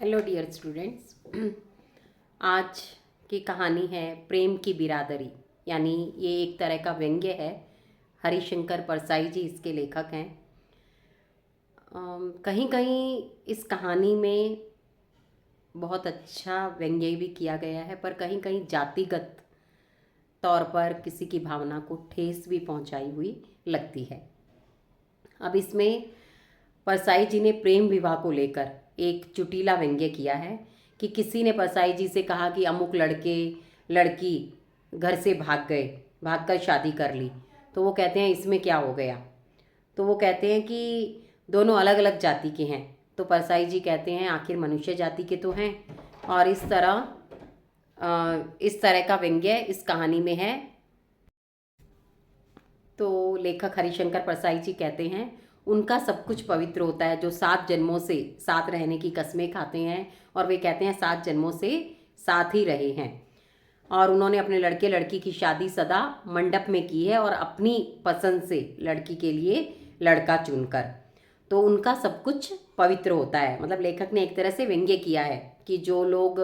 Hello dear students. आज की कहानी है प्रेम की बिरादरी, यानी ये एक तरह का व्यंग्य है। हरिशंकर परसाई जी इसके लेखक हैं। कहीं कहीं इस कहानी में बहुत अच्छा व्यंग्य भी किया गया है, पर कहीं कहीं जातिगत तौर पर किसी की भावना को ठेस भी पहुंचाई हुई लगती है। अब इसमें परसाई जी ने प्रेम विवाह को लेकर एक चुटीला व्यंग्य किया है कि किसी ने परसाई जी से कहा कि अमुक लड़के लड़की घर से भाग गए, भागकर शादी कर ली। तो वो कहते हैं इसमें क्या हो गया। तो वो कहते हैं कि दोनों अलग अलग जाति के हैं। तो परसाई जी कहते हैं आखिर मनुष्य जाति के तो हैं। और इस तरह का व्यंग्य इस कहानी में है। तो लेखक हरिशंकर परसाई जी कहते हैं उनका सब कुछ पवित्र होता है जो 7 जन्मों से साथ रहने की कस्में खाते हैं, और वे कहते हैं 7 जन्मों से साथ ही रहे हैं। और उन्होंने अपने लड़के लड़की की शादी सदा मंडप में की है और अपनी पसंद से लड़की के लिए लड़का चुनकर। तो उनका सब कुछ पवित्र होता है। मतलब लेखक ने एक तरह से व्यंग्य किया है कि जो लोग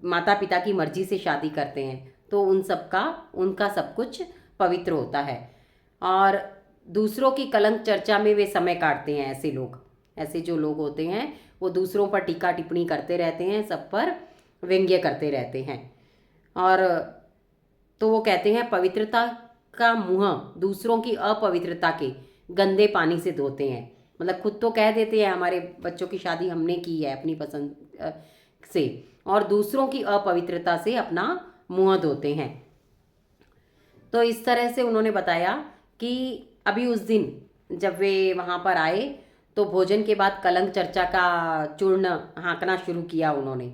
माता पिता की मर्जी से शादी करते हैं तो उनका सब कुछ पवित्र होता है। और दूसरों की कलंक चर्चा में वे समय काटते हैं। ऐसे जो लोग होते हैं वो दूसरों पर टीका टिप्पणी करते रहते हैं, सब पर व्यंग्य करते रहते हैं। और तो वो कहते हैं पवित्रता का मुंह दूसरों की अपवित्रता के गंदे पानी से धोते हैं। मतलब खुद तो कह देते हैं हमारे बच्चों की शादी हमने की है अपनी पसंद से, और दूसरों की अपवित्रता से अपना मुंह धोते हैं। तो इस तरह से उन्होंने बताया कि अभी उस दिन जब वे वहाँ पर आए तो भोजन के बाद कलंक चर्चा का चूर्ण हाँकना शुरू किया उन्होंने।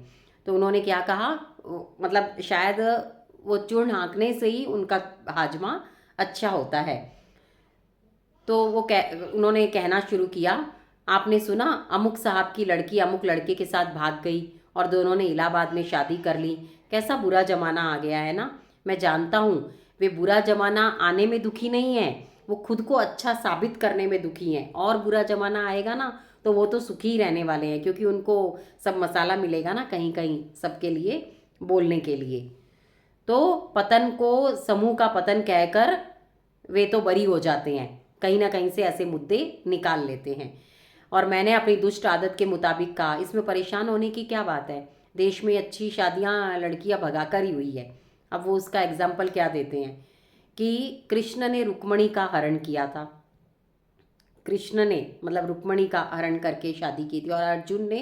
तो उन्होंने क्या कहा, मतलब शायद वो चूर्ण हाँकने से ही उनका हाजमा अच्छा होता है। तो उन्होंने कहना शुरू किया, आपने सुना अमुक साहब की लड़की अमुक लड़के के साथ भाग गई और दोनों ने इलाहाबाद में शादी कर ली। कैसा बुरा जमाना आ गया है ना। मैं जानता हूँ वे बुरा जमाना आने में दुखी नहीं है, वो खुद को अच्छा साबित करने में दुखी हैं। और बुरा जमाना आएगा ना तो वो तो सुखी ही रहने वाले हैं, क्योंकि उनको सब मसाला मिलेगा ना कहीं कहीं सबके लिए बोलने के लिए। तो पतन को समूह का पतन कहकर वे तो बरी हो जाते हैं, कहीं ना कहीं से ऐसे मुद्दे निकाल लेते हैं। और मैंने अपनी दुष्ट आदत के मुताबिक कहा, इसमें परेशान होने की क्या बात है, देश में अच्छी शादियां लड़कियां भगाकर ही हुई है। अब वो उसका एग्जाम्पल क्या देते हैं कि कृष्ण ने रुक्मणी का हरण किया था। कृष्ण ने मतलब रुक्मणी का हरण करके शादी की थी, और अर्जुन ने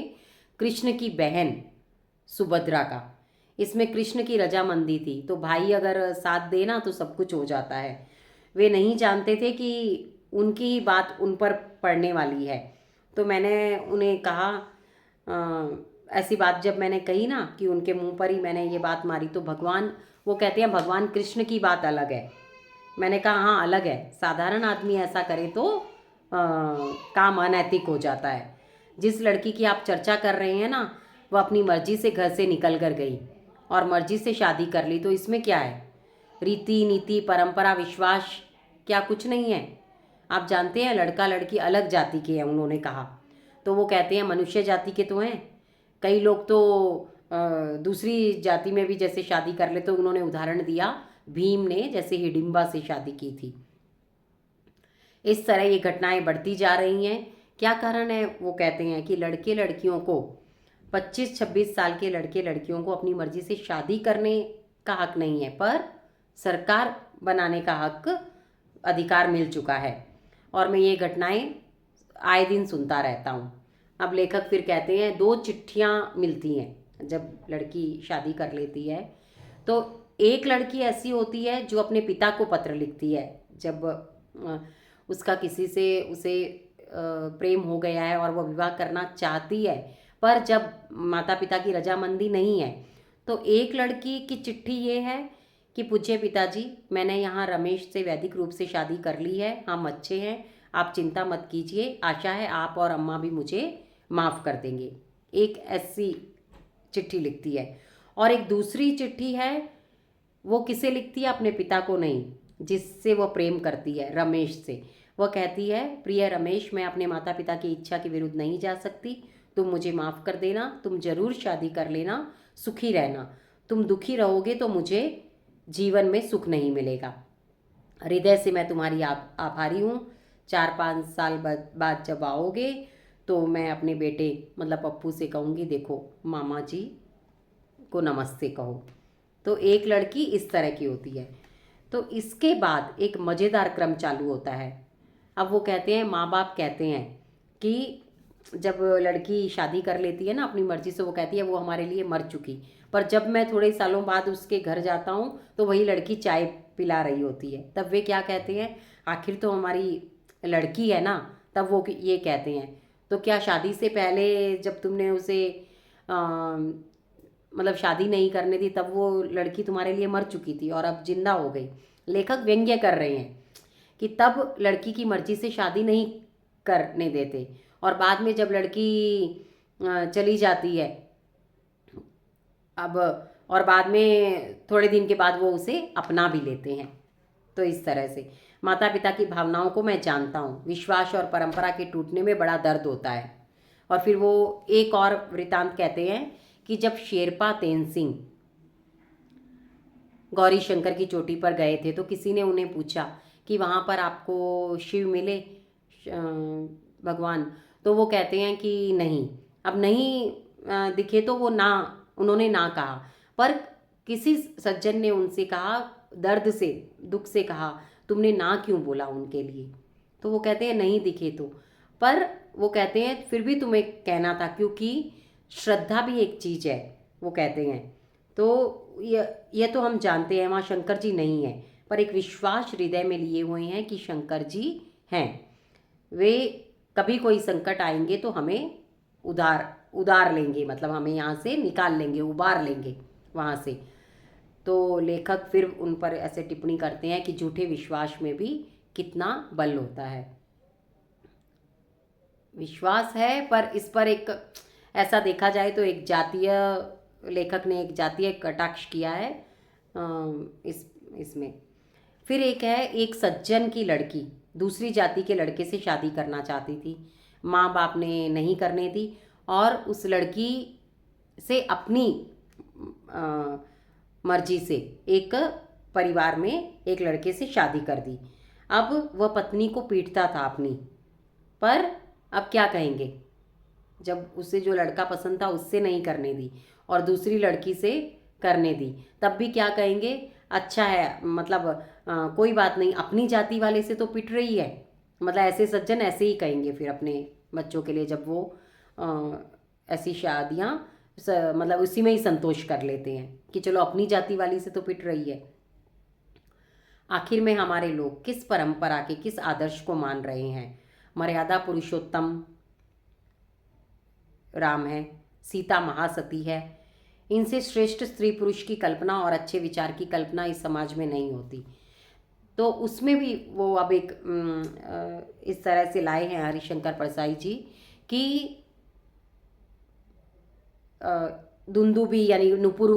कृष्ण की बहन सुभद्रा का। इसमें कृष्ण की रजामंदी थी, तो भाई अगर साथ देना तो सब कुछ हो जाता है। वे नहीं जानते थे कि उनकी ही बात उन पर पड़ने वाली है। तो मैंने उन्हें कहा, ऐसी बात जब मैंने कही ना कि उनके मुंह पर ही मैंने ये बात मारी, तो वो कहते हैं भगवान कृष्ण की बात अलग है। मैंने कहा हाँ अलग है, साधारण आदमी ऐसा करे तो काम अनैतिक हो जाता है। जिस लड़की की आप चर्चा कर रहे हैं ना, वो अपनी मर्जी से घर से निकल कर गई और मर्जी से शादी कर ली, तो इसमें क्या है। रीति नीति परंपरा विश्वास क्या कुछ नहीं है। आप जानते हैं लड़का लड़की अलग जाति के हैं उन्होंने कहा। तो वो कहते हैं मनुष्य जाति के तो हैं, कई लोग तो दूसरी जाति में भी जैसे शादी कर ले। तो उन्होंने उदाहरण दिया भीम ने जैसे हिडिंबा से शादी की थी। इस तरह ये घटनाएं बढ़ती जा रही हैं। क्या कारण है, वो कहते हैं कि लड़के लड़कियों को 25-26 साल के लड़के लड़कियों को अपनी मर्जी से शादी करने का हक नहीं है, पर सरकार बनाने का हक अधिकार मिल चुका है। और मैं ये घटनाएं आए दिन सुनता रहता हूँ। अब लेखक फिर कहते हैं 2 चिट्ठियाँ मिलती हैं जब लड़की शादी कर लेती है। तो एक लड़की ऐसी होती है जो अपने पिता को पत्र लिखती है जब उसका किसी से उसे प्रेम हो गया है और वो विवाह करना चाहती है, पर जब माता पिता की रजामंदी नहीं है। तो एक लड़की की चिट्ठी ये है कि पूज्य पिताजी, मैंने यहाँ रमेश से वैदिक रूप से शादी कर ली है, हम अच्छे हैं, आप चिंता मत कीजिए, आशा है आप और अम्मा भी मुझे माफ़ कर देंगे। एक ऐसी चिट्ठी लिखती है। और एक दूसरी चिट्ठी है, वो किसे लिखती है, अपने पिता को नहीं, जिससे वो प्रेम करती है, रमेश से। वह कहती है प्रिय रमेश, मैं अपने माता पिता की इच्छा के विरुद्ध नहीं जा सकती, तुम मुझे माफ़ कर देना, तुम ज़रूर शादी कर लेना, सुखी रहना। तुम दुखी रहोगे तो मुझे जीवन में सुख नहीं मिलेगा। हृदय से मैं तुम्हारी आभारी हूँ। 4-5 साल बाद जब आओगे तो मैं अपने बेटे मतलब पप्पू से कहूँगी, देखो मामा जी को नमस्ते कहो। तो एक लड़की इस तरह की होती है। तो इसके बाद एक मज़ेदार क्रम चालू होता है। अब वो कहते हैं, माँ बाप कहते हैं कि जब लड़की शादी कर लेती है ना अपनी मर्जी से, वो कहती है वो हमारे लिए मर चुकी। पर जब मैं थोड़े सालों बाद उसके घर जाता हूँ तो वही लड़की चाय पिला रही होती है। तब वे क्या कहते हैं, आखिर तो हमारी लड़की है ना। तब वो ये कहते हैं, तो क्या शादी से पहले जब तुमने उसे मतलब शादी नहीं करने दी तब वो लड़की तुम्हारे लिए मर चुकी थी और अब जिंदा हो गई। लेखक व्यंग्य कर रहे हैं कि तब लड़की की मर्जी से शादी नहीं करने देते और बाद में जब लड़की चली जाती है अब, और बाद में थोड़े दिन के बाद वो उसे अपना भी लेते हैं। तो इस तरह से माता पिता की भावनाओं को मैं जानता हूँ। विश्वास और परंपरा के टूटने में बड़ा दर्द होता है। और फिर वो एक और वृतांत कहते हैं कि जब शेरपा तेनसिंह गौरी शंकर की चोटी पर गए थे तो किसी ने उन्हें पूछा कि वहाँ पर आपको शिव मिले भगवान। तो वो कहते हैं कि नहीं, अब नहीं दिखे। तो वो ना, उन्होंने ना कहा। पर किसी सज्जन ने उनसे कहा, दर्द से दुख से कहा, तुमने ना क्यों बोला उनके लिए। तो वो कहते हैं नहीं दिखे तो, पर वो कहते हैं फिर भी तुम्हें कहना था क्योंकि श्रद्धा भी एक चीज़ है, वो कहते हैं। तो ये तो हम जानते हैं वहाँ शंकर जी नहीं है, पर एक विश्वास हृदय में लिए हुए हैं कि शंकर जी हैं। वे कभी कोई संकट आएंगे तो हमें उदार लेंगे, मतलब हमें यहाँ से निकाल लेंगे, उबार लेंगे वहाँ से। तो लेखक फिर उन पर ऐसे टिप्पणी करते हैं कि झूठे विश्वास में भी कितना बल होता है। विश्वास है पर इस पर एक ऐसा देखा जाए तो एक जातीय, लेखक ने एक जातीय कटाक्ष किया है इसमें। फिर एक है, एक सज्जन की लड़की दूसरी जाति के लड़के से शादी करना चाहती थी। माँ बाप ने नहीं करने दी और उस लड़की से अपनी मर्जी से एक परिवार में एक लड़के से शादी कर दी। अब वह पत्नी को पीटता था अपनी, पर अब क्या कहेंगे, जब उसे जो लड़का पसंद था उससे नहीं करने दी और दूसरी लड़की से करने दी, तब भी क्या कहेंगे, अच्छा है मतलब कोई बात नहीं, अपनी जाति वाले से तो पिट रही है। मतलब ऐसे सज्जन ऐसे ही कहेंगे फिर अपने बच्चों के लिए, जब वो ऐसी शादियाँ मतलब उसी में ही संतोष कर लेते हैं कि चलो अपनी जाति वाली से तो पिट रही है। आखिर में हमारे लोग किस परंपरा के, किस आदर्श को मान रहे हैं। मर्यादा पुरुषोत्तम राम है, सीता महासती है। इनसे श्रेष्ठ स्त्री पुरुष की कल्पना और अच्छे विचार की कल्पना इस समाज में नहीं होती। तो उसमें भी वो अब एक इस तरह से लाए हैं हरिशंकर परसाई जी कि दुंदुबी यानी नुपुर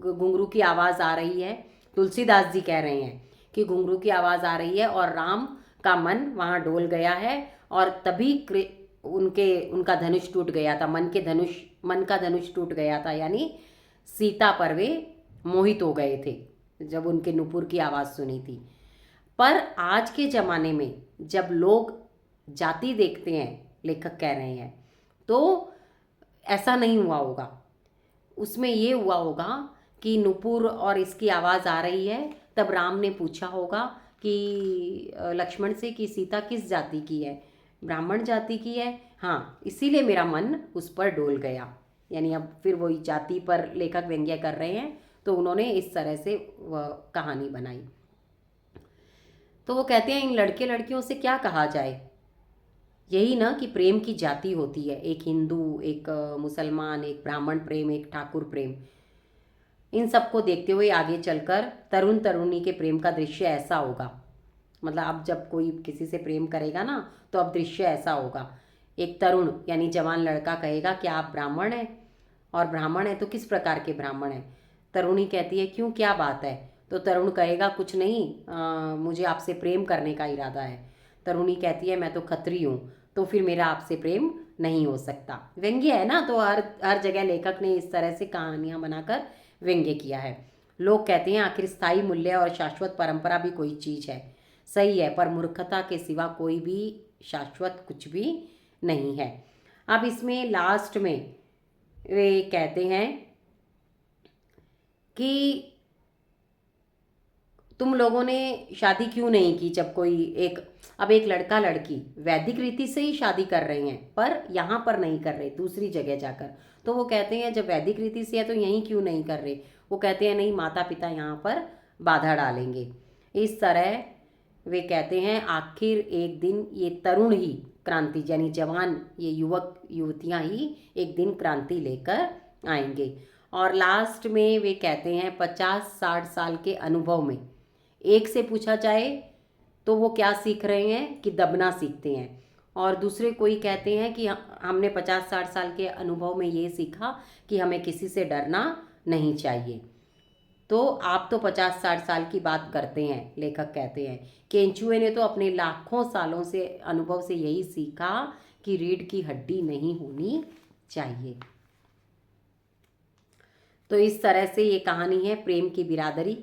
घुंघरू की आवाज़ आ रही है। तुलसीदास जी कह रहे हैं कि घुंघरू की आवाज़ आ रही है और राम का मन वहाँ डोल गया है और तभी उनका धनुष टूट गया था, मन का धनुष टूट गया था, यानी सीता पर वे मोहित हो गए थे जब उनके नुपुर की आवाज़ सुनी थी। पर आज के ज़माने में जब लोग जाति देखते हैं, लेखक कह रहे हैं, तो ऐसा नहीं हुआ होगा। उसमें ये हुआ होगा कि नुपुर और इसकी आवाज़ आ रही है, तब राम ने पूछा होगा कि लक्ष्मण से कि सीता किस जाति की है, ब्राह्मण जाति की है, हाँ इसीलिए मेरा मन उस पर डोल गया। यानी अब फिर वही जाति पर लेखक व्यंग्य कर रहे हैं, तो उन्होंने इस तरह से वह कहानी बनाई। तो वो कहते हैं इन लड़के लड़कियों से क्या कहा जाए, यही ना कि प्रेम की जाति होती है, एक हिंदू, एक मुसलमान, एक ब्राह्मण प्रेम, एक ठाकुर प्रेम। इन सबको देखते हुए आगे चलकर तरुण तरुणी के प्रेम का दृश्य ऐसा होगा, मतलब अब जब कोई किसी से प्रेम करेगा ना तो अब दृश्य ऐसा होगा। एक तरुण यानी जवान लड़का कहेगा क्या आप ब्राह्मण हैं, और ब्राह्मण है तो किस प्रकार के ब्राह्मण हैं। तरुणी कहती है क्यों, क्या बात है। तो तरुण कहेगा कुछ नहीं, मुझे आपसे प्रेम करने का इरादा है। तरुणी कहती है मैं तो खत्री हूँ, तो फिर मेरा आपसे प्रेम नहीं हो सकता। व्यंग्य है ना, तो हर हर जगह लेखक ने इस तरह से कहानियां बनाकर व्यंग्य किया है। लोग कहते हैं आखिर स्थायी मूल्य और शाश्वत परंपरा भी कोई चीज़ है। सही है, पर मूर्खता के सिवा कोई भी शाश्वत कुछ भी नहीं है। अब इसमें लास्ट में वे कहते हैं कि तुम लोगों ने शादी क्यों नहीं की, जब कोई एक अब एक लड़का लड़की वैदिक रीति से ही शादी कर रहे हैं पर यहाँ पर नहीं कर रहे, दूसरी जगह जाकर। तो वो कहते हैं जब वैदिक रीति से है तो यहीं क्यों नहीं कर रहे। वो कहते हैं नहीं, माता पिता यहाँ पर बाधा डालेंगे। इस तरह वे कहते हैं आखिर एक दिन ये तरुण ही क्रांति, यानी जवान ये युवक युवतियाँ ही एक दिन क्रांति लेकर आएंगे। और लास्ट में वे कहते हैं 50-60 साल के अनुभव में एक से पूछा जाए तो वो क्या सीख रहे हैं कि दबना सीखते हैं, और दूसरे कोई कहते हैं कि हमने 50-60 साल के अनुभव में ये सीखा कि हमें किसी से डरना नहीं चाहिए। तो आप तो 50-60 साल की बात करते हैं, लेखक कहते हैं केंचुए ने तो अपने लाखों सालों से अनुभव से यही सीखा कि रीढ़ की हड्डी नहीं होनी चाहिए। तो इस तरह से ये कहानी है प्रेम की बिरादरी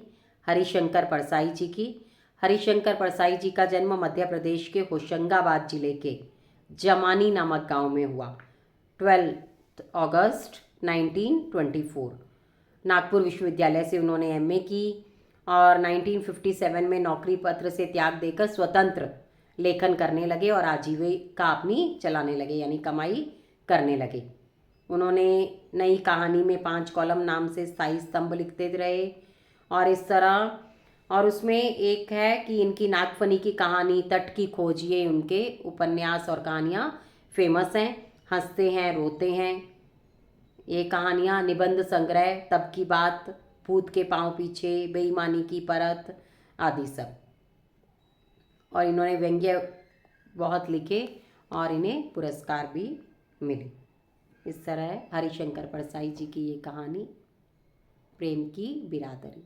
हरिशंकर परसाई जी की। हरिशंकर परसाई जी का जन्म मध्य प्रदेश के होशंगाबाद जिले के जमानी नामक गांव में हुआ 12 अगस्त 1924। नागपुर विश्वविद्यालय से उन्होंने एमए की और 1957 में नौकरी पत्र से त्याग देकर स्वतंत्र लेखन करने लगे और आजीविका अपनी चलाने लगे, यानी कमाई करने लगे। उन्होंने नई कहानी में 5 कॉलम नाम से स्थायी स्तंभ लिखते रहे और इस तरह, और उसमें एक है कि इनकी नागफनी की कहानी, तट की खोज, ये उनके उपन्यास और कहानियाँ फेमस हैं। हंसते हैं रोते हैं, ये कहानियाँ, निबंध संग्रह, तब की बात, भूत के पांव पीछे, बेईमानी की परत आदि सब। और इन्होंने व्यंग्य बहुत लिखे और इन्हें पुरस्कार भी मिले। इस तरह है हरिशंकर परसाई जी की ये कहानी प्रेम की बिरादरी।